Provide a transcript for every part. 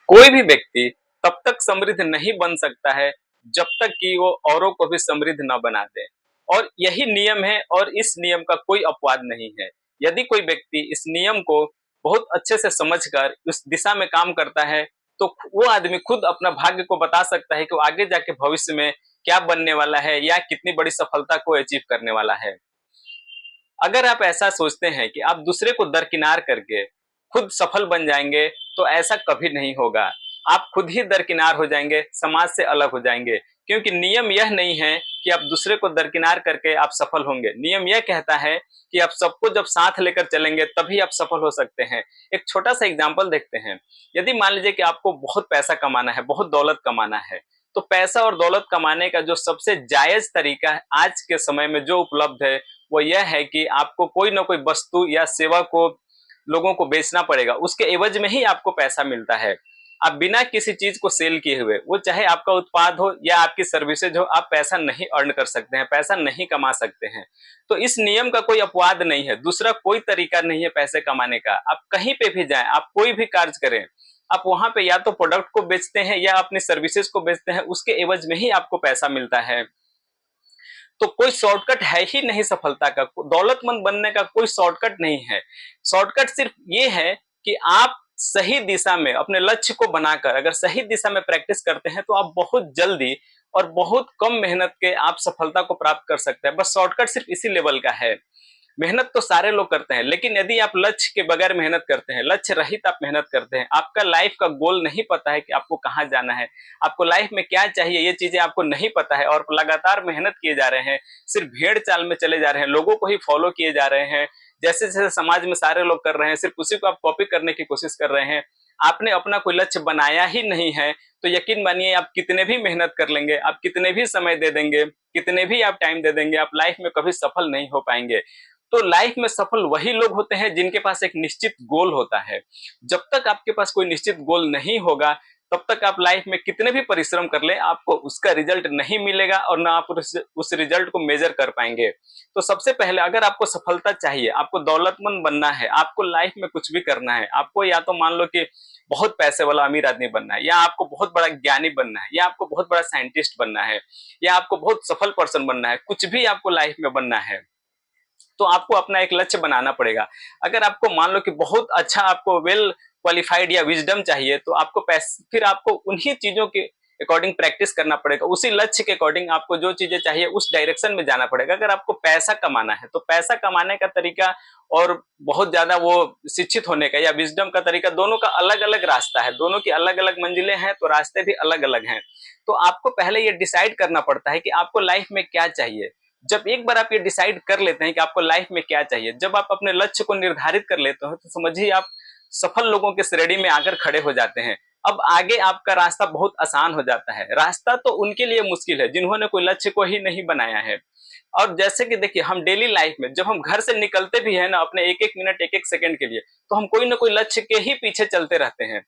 कोई भी व्यक्ति तब तक समृद्ध नहीं बन सकता है जब तक कि वो औरों को भी समृद्ध न बना दे। और यही नियम है और इस नियम का कोई अपवाद नहीं है। यदि कोई व्यक्ति इस नियम को बहुत अच्छे से समझकर उस दिशा में काम करता है तो वो आदमी खुद अपना भाग्य को बता सकता है कि वो आगे जाके भविष्य में क्या बनने वाला है या कितनी बड़ी सफलता को अचीव करने वाला है। अगर आप ऐसा सोचते हैं कि आप दूसरे को दरकिनार करके खुद सफल बन जाएंगे तो ऐसा कभी नहीं होगा। आप खुद ही दरकिनार हो जाएंगे, समाज से अलग हो जाएंगे। क्योंकि नियम यह नहीं है कि आप दूसरे को दरकिनार करके आप सफल होंगे। नियम यह कहता है कि आप सबको जब साथ लेकर चलेंगे तभी आप सफल हो सकते हैं। एक छोटा सा एग्जाम्पल देखते हैं। यदि मान लीजिए कि आपको बहुत पैसा कमाना है, बहुत दौलत कमाना है, तो पैसा और दौलत कमाने का जो सबसे जायज तरीका है आज के समय में जो उपलब्ध है वो यह है कि आपको कोई ना कोई वस्तु या सेवा को लोगों को बेचना पड़ेगा। उसके एवज में ही आपको पैसा मिलता है। आप बिना किसी चीज को सेल किए हुए, वो चाहे आपका उत्पाद हो या आपकी सर्विसेज हो, आप पैसा नहीं अर्न कर सकते हैं, पैसा नहीं कमा सकते हैं। तो इस नियम का कोई अपवाद नहीं है। दूसरा कोई तरीका नहीं है पैसे कमाने का। आप कहीं पे भी जाएं, आप कोई भी कार्य करें, आप वहां पे या तो प्रोडक्ट को बेचते हैं या अपनी सर्विसेज को बेचते हैं, उसके एवज में ही आपको पैसा मिलता है। तो कोई शॉर्टकट है ही नहीं सफलता का। दौलतमंद बनने का कोई शॉर्टकट नहीं है। शॉर्टकट सिर्फ ये है कि आप सही दिशा में अपने लक्ष्य को बनाकर अगर सही दिशा में प्रैक्टिस करते हैं तो आप बहुत जल्दी और बहुत कम मेहनत के आप सफलता को प्राप्त कर सकते हैं। बस शॉर्टकट सिर्फ इसी लेवल का है। मेहनत तो सारे लोग करते हैं, लेकिन यदि आप लक्ष्य के बगैर मेहनत करते हैं, लक्ष्य रहित आप मेहनत करते हैं, आपका लाइफ का गोल नहीं पता है कि आपको कहाँ जाना है, आपको लाइफ में क्या चाहिए, ये चीजें आपको नहीं पता है और लगातार मेहनत किए जा रहे हैं, सिर्फ भेड़ चाल में चले जा रहे हैं, लोगों को ही फॉलो किए जा रहे हैं, जैसे जैसे समाज में सारे लोग कर रहे हैं सिर्फ उसी को आप कॉपी करने की कोशिश कर रहे हैं। आपने अपना कोई लक्ष्य बनाया ही नहीं है तो यकीन मानिए आप कितने भी मेहनत कर लेंगे, आप कितने भी समय दे देंगे, कितने भी आप टाइम दे देंगे, आप लाइफ में कभी सफल नहीं हो पाएंगे। तो लाइफ में सफल वही लोग होते हैं जिनके पास एक निश्चित गोल होता है। जब तक आपके पास कोई निश्चित गोल नहीं होगा तब तक आप लाइफ में कितने भी परिश्रम कर ले आपको उसका रिजल्ट नहीं मिलेगा और ना आप उस रिजल्ट को मेजर कर पाएंगे। तो सबसे पहले अगर आपको सफलता चाहिए, आपको दौलतमंद बनना है, आपको लाइफ में कुछ भी करना है, आपको या तो मान लो कि बहुत पैसे वाला अमीर आदमी बनना है, या आपको बहुत बड़ा ज्ञानी बनना है, या आपको बहुत बड़ा साइंटिस्ट बनना है, या आपको बहुत सफल पर्सन बनना है, कुछ भी आपको लाइफ में बनना है तो आपको अपना एक लक्ष्य बनाना पड़ेगा। अगर आपको मान लो कि बहुत अच्छा आपको वेल क्वालिफाइड या विजडम चाहिए तो आपको फिर आपको उन्हीं चीजों के अकॉर्डिंग प्रैक्टिस करना पड़ेगा, उसी लक्ष्य के अकॉर्डिंग आपको जो चीजें चाहिए उस डायरेक्शन में जाना पड़ेगा। अगर आपको पैसा कमाना है तो पैसा कमाने का तरीका और बहुत ज्यादा वो शिक्षित होने का या विजडम का तरीका, दोनों का अलग अलग रास्ता है, दोनों की अलग अलग मंजिलें हैं तो रास्ते भी अलग अलग हैं। तो आपको पहले ये डिसाइड करना पड़ता है कि आपको लाइफ में क्या चाहिए। जब एक बार आप ये डिसाइड कर लेते हैं कि आपको लाइफ में क्या चाहिए, जब आप अपने लक्ष्य को निर्धारित कर लेते हो तो समझिए आप सफल लोगों के श्रेणी में आकर खड़े हो जाते हैं। अब आगे आपका रास्ता बहुत आसान हो जाता है। रास्ता तो उनके लिए मुश्किल है जिन्होंने कोई लक्ष्य को ही नहीं बनाया है। और जैसे कि देखिए हम डेली लाइफ में जब हम घर से निकलते भी है ना, अपने एक एक मिनट एक एक सेकंड के लिए, तो हम कोई ना कोई लक्ष्य के ही पीछे चलते रहते हैं।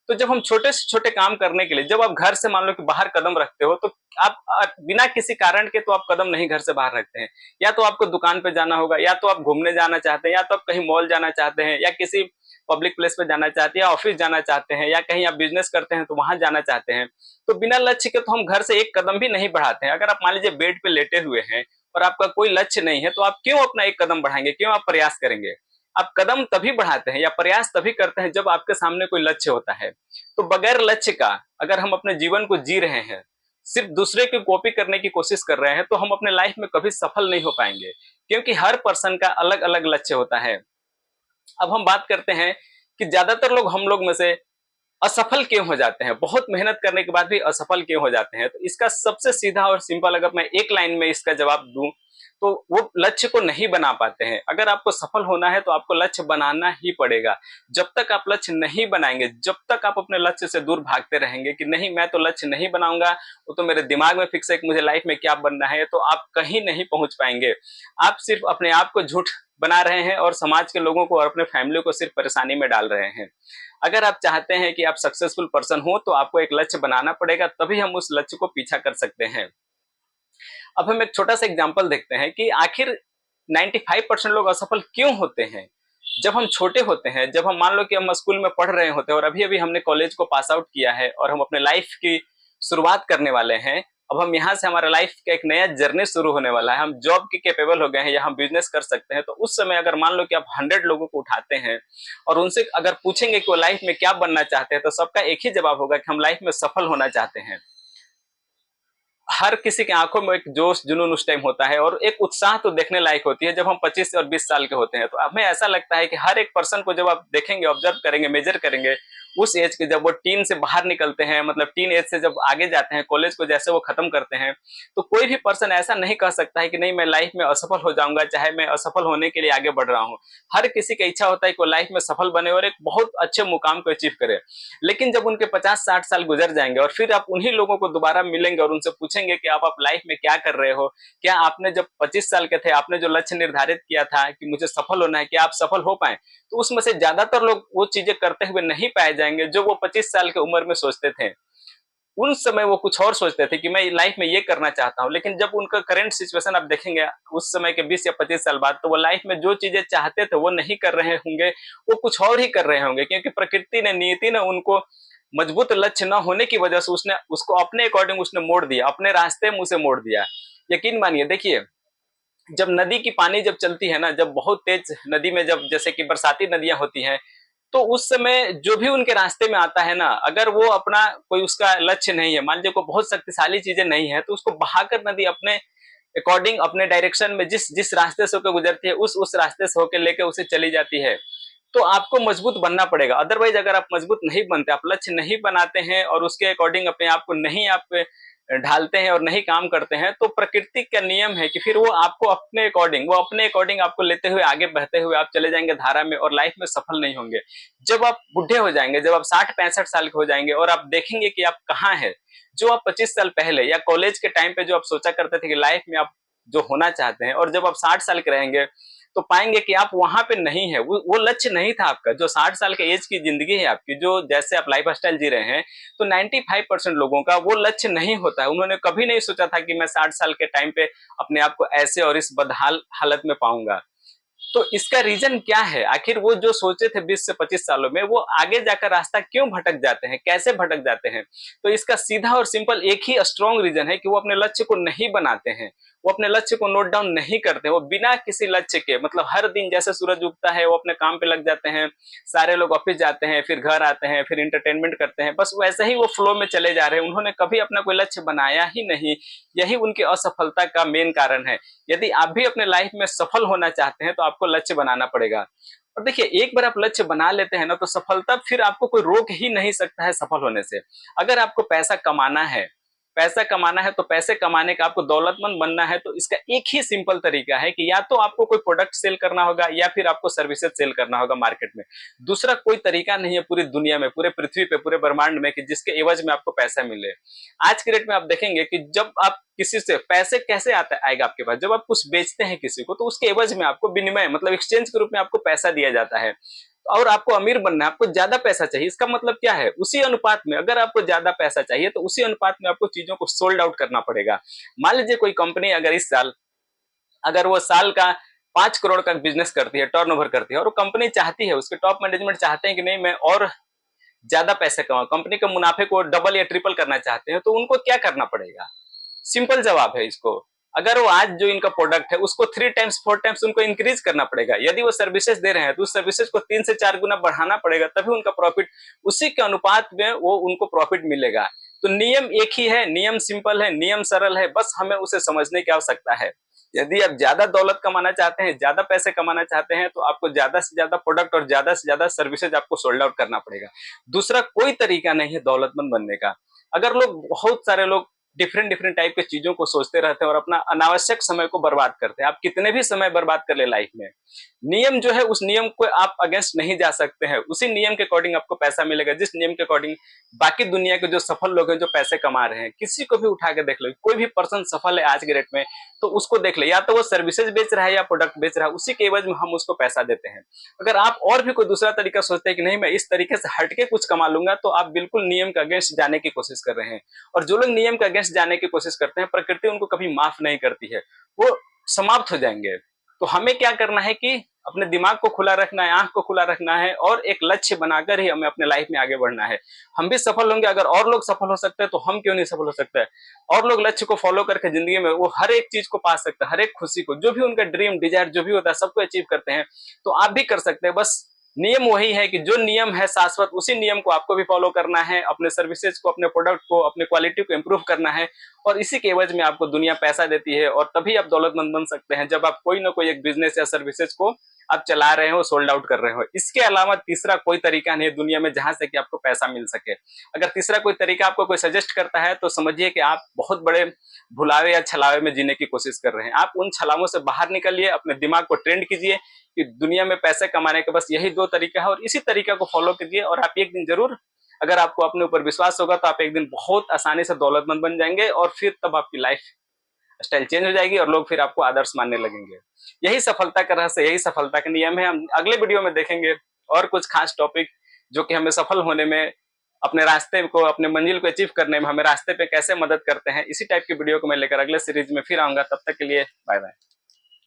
तो जब हम छोटे से छोटे काम करने के लिए, जब आप घर से मान लो कि बाहर कदम रखते हो तो आप बिना किसी कारण के तो आप कदम नहीं घर से बाहर रखते हैं। या तो आपको दुकान पे जाना होगा, या तो आप घूमने जाना चाहते हैं, या तो आप कहीं मॉल जाना चाहते हैं, या किसी पब्लिक प्लेस पे जाना चाहते हैं, या ऑफिस जाना चाहते हैं, या कहीं आप बिजनेस करते हैं तो वहां जाना चाहते हैं। तो बिना लक्ष्य के तो हम घर से एक कदम भी नहीं बढ़ाते हैं। अगर आप मान लीजिए बेड पे लेटे हुए हैं और आपका कोई लक्ष्य नहीं है तो आप क्यों अपना एक कदम बढ़ाएंगे, क्यों आप प्रयास करेंगे। आप कदम तभी बढ़ाते हैं या प्रयास तभी करते हैं जब आपके सामने कोई लक्ष्य होता है। तो बगैर लक्ष्य का अगर हम अपने जीवन को जी रहे हैं, सिर्फ दूसरे की कॉपी करने की कोशिश कर रहे हैं, तो हम अपने लाइफ में कभी सफल नहीं हो पाएंगे। क्योंकि हर पर्सन का अलग अलग लक्ष्य होता है। अब हम बात करते हैं कि ज्यादातर लोग हम लोग में से असफल क्यों हो जाते हैं, बहुत मेहनत करने के बाद भी असफल क्यों हो जाते हैं। तो इसका सबसे सीधा और सिंपल अगर मैं एक लाइन में इसका जवाब दूं तो वो लक्ष्य को नहीं बना पाते हैं। अगर आपको सफल होना है तो आपको लक्ष्य बनाना ही पड़ेगा। जब तक आप लक्ष्य नहीं बनाएंगे, जब तक आप अपने लक्ष्य से दूर भागते रहेंगे कि नहीं मैं तो लक्ष्य नहीं बनाऊंगा, वो तो मेरे दिमाग में फिक्स है कि मुझे लाइफ में क्या बनना है, तो आप कहीं नहीं पहुंच पाएंगे। आप सिर्फ अपने आप को झूठ बना रहे हैं और समाज के लोगों को और अपने फैमिली को सिर्फ परेशानी में डाल रहे हैं। अगर आप चाहते हैं कि आप सक्सेसफुल पर्सन हो तो आपको एक लक्ष्य बनाना पड़ेगा, तभी हम उस लक्ष्य को पीछा कर सकते हैं। अब हम एक छोटा सा एग्जांपल देखते हैं कि आखिर 95% लोग असफल क्यों होते हैं। जब हम छोटे होते हैं, जब हम मान लो कि हम स्कूल में पढ़ रहे होते हैं और अभी-अभी हमने कॉलेज को पास आउट किया है और हम अपने लाइफ की शुरुआत करने वाले हैं। अब हम यहाँ से हमारा लाइफ का एक नया जर्नी शुरू होने वाला है। हम जॉब के कैपेबल हो गए हैं या हम बिज़नेस कर सकते हैं। तो उस समय अगर मान लो कि आप 100 लोगों को उठाते हैं और उनसे अगर पूछेंगे कि वो लाइफ में क्या बनना चाहते हैं, तो सबका एक ही जवाब होगा कि हम लाइफ में सफल होना चाहते हैं। हर किसी की आंखों में एक जोश जुनून उस टाइम होता है और एक उत्साह तो देखने लायक होती है जब हम 25 और 20 साल के होते हैं। तो हमें ऐसा लगता है कि हर एक पर्सन को जब आप देखेंगे, ऑब्जर्व करेंगे, मेजर करेंगे, उस एज के जब वो टीन से बाहर निकलते हैं, मतलब टीन एज से जब आगे जाते हैं, कॉलेज को जैसे वो खत्म करते हैं, तो कोई भी पर्सन ऐसा नहीं कह सकता है कि नहीं मैं लाइफ में असफल हो जाऊंगा, चाहे मैं असफल होने के लिए आगे बढ़ रहा हूँ। हर किसी की इच्छा होता है कि वो लाइफ में सफल बने और एक बहुत अच्छे मुकाम को अचीव करे। लेकिन जब उनके 50-60 साल गुजर जाएंगे और फिर आप उन्हीं लोगों को दोबारा मिलेंगे और उनसे पूछेंगे कि आप लाइफ में क्या कर रहे हो, क्या आपने जब 25 साल के थे आपने जो लक्ष्य निर्धारित किया था कि मुझे सफल होना है, क्या आप सफल हो पाए? तो उसमें से ज्यादातर लोग वो चीजें करते हुए नहीं पाए जाएंगे जो वो 25 साल की उम्र में सोचते थे। उन समय वो कुछ और सोचते थे कि मैं लाइफ में ये करना चाहता हूँ, लेकिन जब उनका करंट सिचुएशन आप देखेंगे उस समय के 20 या 25 साल बाद, तो वो लाइफ में जो चीजें चाहते थे वो नहीं कर रहे होंगे, वो कुछ और ही कर रहे होंगे, क्योंकि प्रकृति ने, नियति ने उनको मजबूत लक्ष्य न होने की वजह से उसने उसको अपने अकॉर्डिंग उसने मोड़ दिया, अपने रास्ते में उसे मोड़ दिया। यकीन मानिए, देखिए जब नदी की पानी जब चलती है ना, जब बहुत तेज नदी में जब जैसे कि बरसाती नदियां होती हैं, तो उस समय जो भी उनके रास्ते में आता है ना, अगर वो अपना कोई उसका लक्ष्य नहीं है, मान लीजिए कोई बहुत शक्तिशाली चीजें नहीं है, तो उसको बहाकर नदी अपने अकॉर्डिंग, अपने डायरेक्शन में जिस जिस रास्ते से होकर गुजरती है उस रास्ते से होकर लेके उसे चली जाती है। तो आपको मजबूत बनना पड़ेगा, अदरवाइज अगर आप मजबूत नहीं बनते, आप लक्ष्य नहीं बनाते हैं और उसके अकॉर्डिंग अपने आप को नहीं आप ढालते हैं और नहीं काम करते हैं, तो प्रकृति का नियम है कि फिर वो आपको अपने अकॉर्डिंग आपको लेते हुए आगे बहते हुए आप चले जाएंगे धारा में और लाइफ में सफल नहीं होंगे। जब आप बुढ़े हो जाएंगे, जब आप 60-65 साल के हो जाएंगे और आप देखेंगे कि आप कहाँ हैं, जो आप 25 साल पहले या कॉलेज के टाइम पे जो आप सोचा करते थे कि लाइफ में आप जो होना चाहते हैं, और जब आप 60 साल के रहेंगे तो पाएंगे कि आप वहां पे नहीं है, वो लक्ष्य नहीं था आपका। जो 60 साल के एज की जिंदगी है आपकी, जो जैसे आप लाइफ स्टाइल जी रहे हैं, तो 95% लोगों का वो लक्ष्य नहीं होता है। उन्होंने कभी नहीं सोचा था कि मैं 60 साल के टाइम पे अपने आप को ऐसे और इस बदहाल हालत में पाऊंगा। तो इसका रीजन क्या है? आखिर वो जो सोचे थे 20 से 25 सालों में, वो आगे जाकर रास्ता क्यों भटक जाते हैं, कैसे भटक जाते हैं? तो इसका सीधा और सिंपल एक ही स्ट्रॉन्ग रीजन है कि वो अपने लक्ष्य को नहीं बनाते हैं, वो अपने लक्ष्य को नोट डाउन नहीं करते, वो बिना किसी लक्ष्य के, मतलब हर दिन जैसे सूरज उगता है वो अपने काम पे लग जाते हैं, सारे लोग ऑफिस जाते हैं, फिर घर आते हैं, फिर इंटरटेनमेंट करते हैं, बस वैसे ही वो फ्लो में चले जा रहे हैं। उन्होंने कभी अपना कोई लक्ष्य बनाया ही नहीं। यही उनकी असफलता का मेन कारण है। यदि आप भी अपने लाइफ में सफल होना चाहते हैं तो आपको लक्ष्य बनाना पड़ेगा। और देखिए, एक बार आप लक्ष्य बना लेते हैं ना, तो सफलता फिर आपको कोई रोक ही नहीं सकता है सफल होने से। अगर आपको पैसा कमाना है, तो पैसे कमाने का, आपको दौलतमंद बनना है, तो इसका एक ही सिंपल तरीका है कि या तो आपको कोई प्रोडक्ट सेल करना होगा या फिर आपको सर्विसेज सेल करना होगा मार्केट में। दूसरा कोई तरीका नहीं है पूरी दुनिया में, पूरे पृथ्वी पे, पूरे ब्रह्मांड में, कि जिसके एवज में आपको पैसा मिले। आज के डेट में आप देखेंगे कि जब आप किसी से पैसे कैसे आएगा आपके पास, जब आप कुछ बेचते हैं किसी को, तो उसके एवज में आपको विनिमय, मतलब एक्सचेंज के रूप में आपको पैसा दिया जाता है। और आपको अमीर बनना है, आपको ज्यादा पैसा चाहिए, इसका मतलब क्या है? उसी अनुपात में, अगर आपको ज्यादा पैसा चाहिए तो उसी अनुपात में आपको चीजों को सोल्ड आउट करना पड़ेगा। मान लीजिए कोई कंपनी अगर इस साल, अगर वो साल का 5 करोड़ का बिजनेस करती है, टर्नओवर करती है, और वो कंपनी चाहती है, उसके टॉप मैनेजमेंट चाहते हैं कि नहीं मैं और ज्यादा पैसे कमाऊं, कंपनी के मुनाफे को डबल या ट्रिपल करना चाहते हैं, तो उनको क्या करना पड़ेगा? सिंपल जवाब है इसको। अगर वो आज जो इनका प्रोडक्ट है उसको 3 टाइम्स 4 टाइम्स उनको इंक्रीज करना पड़ेगा। यदि वो सर्विसेज दे रहे हैं तो उस सर्विसेज को 3 से 4 गुना बढ़ाना पड़ेगा, तभी उनका प्रॉफिट, उसी के अनुपात में वो उनको प्रॉफिट मिलेगा। तो नियम एक ही है, नियम सिंपल है, नियम सरल है, बस हमें उसे समझने की आवश्यकता है। यदि आप ज्यादा दौलत कमाना चाहते हैं, ज्यादा पैसे कमाना चाहते हैं, तो आपको ज्यादा से ज्यादा प्रोडक्ट और ज्यादा से ज्यादा सर्विसेज आपको सोल्ड आउट करना पड़ेगा। दूसरा कोई तरीका नहीं है दौलतमंद बनने का। अगर लोग, बहुत सारे लोग डिफरेंट डिफरेंट टाइप के चीजों को सोचते रहते हैं और अपना अनावश्यक समय को बर्बाद करते हैं। आप कितने भी समय बर्बाद कर ले लाइफ में, नियम जो है उस नियम को आप अगेंस्ट नहीं जा सकते हैं। उसी नियम के अकॉर्डिंग आपको पैसा मिलेगा, जिस नियम के अकॉर्डिंग बाकी दुनिया के जो सफल लोग हैं, जो पैसे कमा रहे हैं, किसी को भी उठा के देख लो, कोई भी पर्सन सफल है आज के डेट में, तो उसको देख ले, या तो वो सर्विसेज बेच रहा है या प्रोडक्ट बेच रहा है, उसी के एवज में हम उसको पैसा देते हैं। अगर आप और भी कोई दूसरा तरीका सोचते हैं कि नहीं मैं इस तरीके से हटके कुछ कमा लूंगा, तो आप बिल्कुल नियम के अगेंस्ट जाने की कोशिश कर रहे हैं। और जो लोग नियम के अगेंस्ट जाने की कोशिश करते हैं, प्रकृति उनको कभी माफ नहीं करती है, वो समाप्त हो जाएंगे। तो हमें क्या करना है कि अपने दिमाग को खुला रखना है, आंख को खुला रखना है और एक लक्ष्य बनाकर ही हमें अपने लाइफ में आगे बढ़ना है। हम भी सफल होंगे, अगर और लोग सफल हो सकते हैं तो हम क्यों नहीं सफल हो सकते हैं। और लोग लक्ष्य को फॉलो करके जिंदगी में वो हर एक चीज को पा सकते हैं, हर एक खुशी को, जो भी उनका ड्रीम डिजायर जो भी होता है सबको अचीव करते हैं। तो आप भी कर सकते हैं। बस नियम वही है कि जो नियम है शाश्वत, उसी नियम को आपको भी फॉलो करना है, अपने सर्विसेज को, अपने प्रोडक्ट को, अपने क्वालिटी को इंप्रूव करना है। और इसी के एवज में आपको दुनिया पैसा देती है और तभी आप दौलतमंद बन सकते हैं जब आप कोई ना कोई एक बिजनेस या सर्विसेज को आप चला रहे हो, सोल्ड आउट कर रहे हो। इसके अलावा तीसरा कोई तरीका नहीं है दुनिया में जहां से कि आपको पैसा मिल सके। अगर तीसरा कोई तरीका आपको कोई सजेस्ट करता है तो समझिए कि आप बहुत बड़े भुलावे या छलावे में जीने की कोशिश कर रहे हैं। आप उन छलावों से बाहर निकलिए, अपने दिमाग को ट्रेंड कीजिए कि दुनिया में पैसे कमाने के बस यही दो तरीका है और इसी तरीका को फॉलो कीजिए और आप एक दिन जरूर, अगर आपको अपने ऊपर विश्वास होगा तो आप एक दिन बहुत आसानी से दौलतमंद बन जाएंगे और फिर तब आपकी लाइफ स्टाइल चेंज हो जाएगी और लोग फिर आपको आदर्श मानने लगेंगे। यही सफलता का रहस्य, यही सफलता का नियम है। हम अगले वीडियो में देखेंगे और कुछ खास टॉपिक जो कि हमें सफल होने में, अपने रास्ते को, अपने मंजिल को अचीव करने में हमें रास्ते पे कैसे मदद करते हैं। इसी टाइप की वीडियो को मैं लेकर अगले सीरीज में फिर आऊंगा। तब तक के लिए बाय बाय।